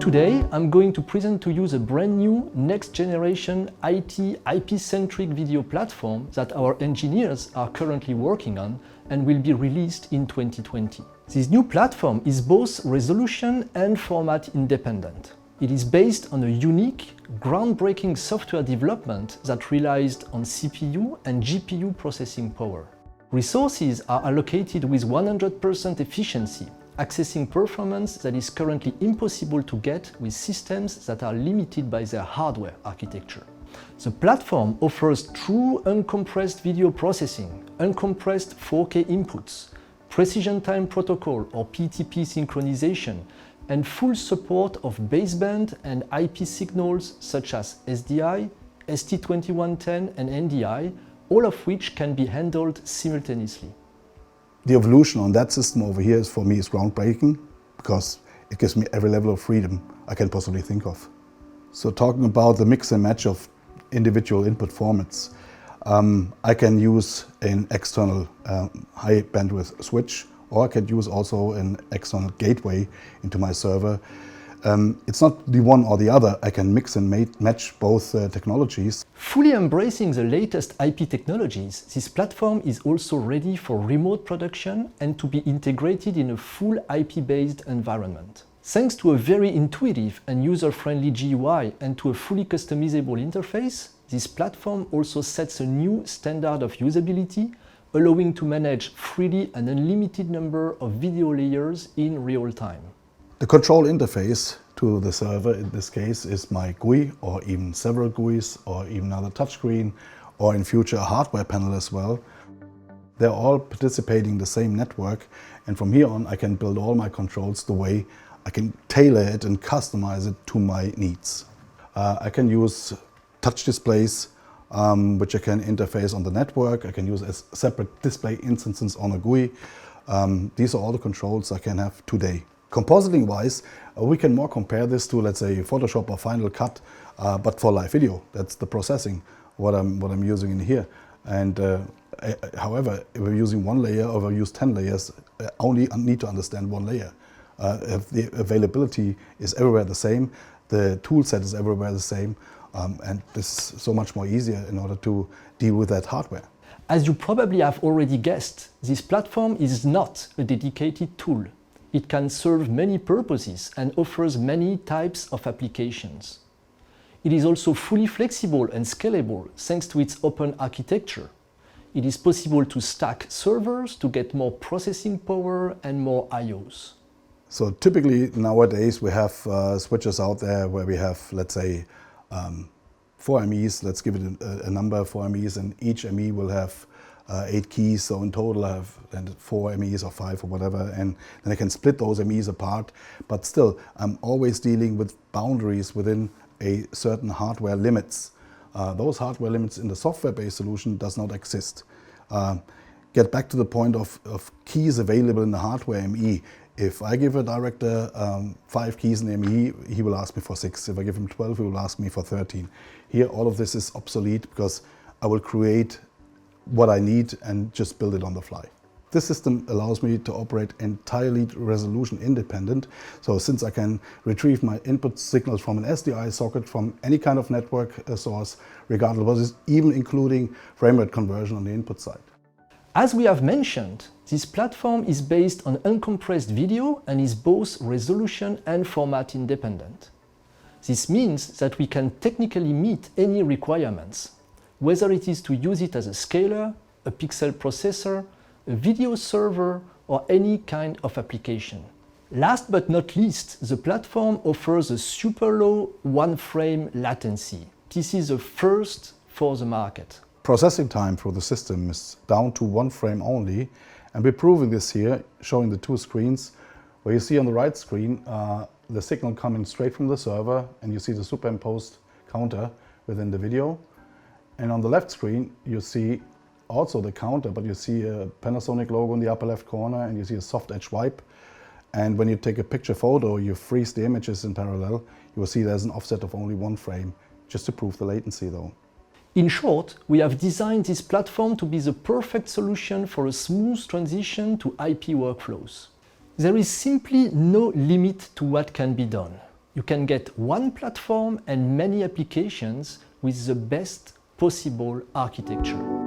Today, I'm going to present to you the brand new next-generation IP-centric video platform that our engineers are currently working on and will be released in 2020. This new platform is both resolution and format independent. It is based on a unique, groundbreaking software development that relies on CPU and GPU processing power. Resources are allocated with 100% efficiency, accessing performance that is currently impossible to get with systems that are limited by their hardware architecture. The platform offers true uncompressed video processing, uncompressed 4K inputs, precision time protocol or PTP synchronization, and full support of baseband and IP signals such as SDI, ST2110 and NDI, all of which can be handled simultaneously. The evolution on that system over here is, for me, is groundbreaking because it gives me every level of freedom I can possibly think of. So talking about the mix and match of individual input formats, I can use an external high bandwidth switch, or I can use also an external gateway into my server. It's not the one or the other. I can mix and match both technologies. Fully embracing the latest IP technologies, this platform is also ready for remote production and to be integrated in a full IP-based environment. Thanks to a very intuitive and user-friendly GUI and to a fully customizable interface, this platform also sets a new standard of usability, allowing to manage freely an unlimited number of video layers in real time. The control interface to the server in this case is my GUI, or even several GUIs, or even another touchscreen, or in future a hardware panel as well. They're all participating in the same network, and from here on I can build all my controls the way I can tailor it and customize it to my needs. I can use touch displays which I can interface on the network. I can use as separate display instances on a GUI. These are all the controls I can have today. Compositing wise, we can more compare this to, let's say, Photoshop or Final Cut, but for live video. That's the processing, what I'm using in here. And however, if we're using one layer or we use 10 layers, I only need to understand one layer. If the availability is everywhere the same, the tool set is everywhere the same, and this is so much more easier in order to deal with that hardware. As you probably have already guessed, this platform is not a dedicated tool. It can serve many purposes and offers many types of applications. It is also fully flexible and scalable thanks to its open architecture. It is possible to stack servers to get more processing power and more I/Os. So typically nowadays we have switches out there where we have, let's say, 4 MEs, let's give it a number, 4 MEs, and each ME will have 8 keys, so in total I have 4 MEs or 5 or whatever, and then I can split those MEs apart, but still I'm always dealing with boundaries within a certain hardware limits. Those hardware limits in the software-based solution does not exist. Get back to the point of keys available in the hardware ME. If I give a director 5 keys in the ME, he will ask me for 6. If I give him 12, he will ask me for 13. Here all of this is obsolete because I will create what I need and just build it on the fly. This system allows me to operate entirely resolution independent. So since I can retrieve my input signals from an SDI socket from any kind of network source, regardless of what is, even including frame rate conversion on the input side. As we have mentioned, this platform is based on uncompressed video and is both resolution and format independent. This means that we can technically meet any requirements, whether it is to use it as a scaler, a pixel processor, a video server, or any kind of application. Last but not least, the platform offers a super low one-frame latency. This is a first for the market. Processing time for the system is down to 1 frame only, and we're proving this here, showing the 2 screens, where you see on the right screen the signal coming straight from the server, and you see the superimposed counter within the video. And on the left screen, you see also the counter, but you see a Panasonic logo in the upper left corner, and you see a soft edge wipe. And when you take a picture photo, you freeze the images in parallel, you will see there's an offset of only 1 frame, just to prove the latency though. In short, we have designed this platform to be the perfect solution for a smooth transition to IP workflows. There is simply no limit to what can be done. You can get one platform and many applications with the best possible architecture.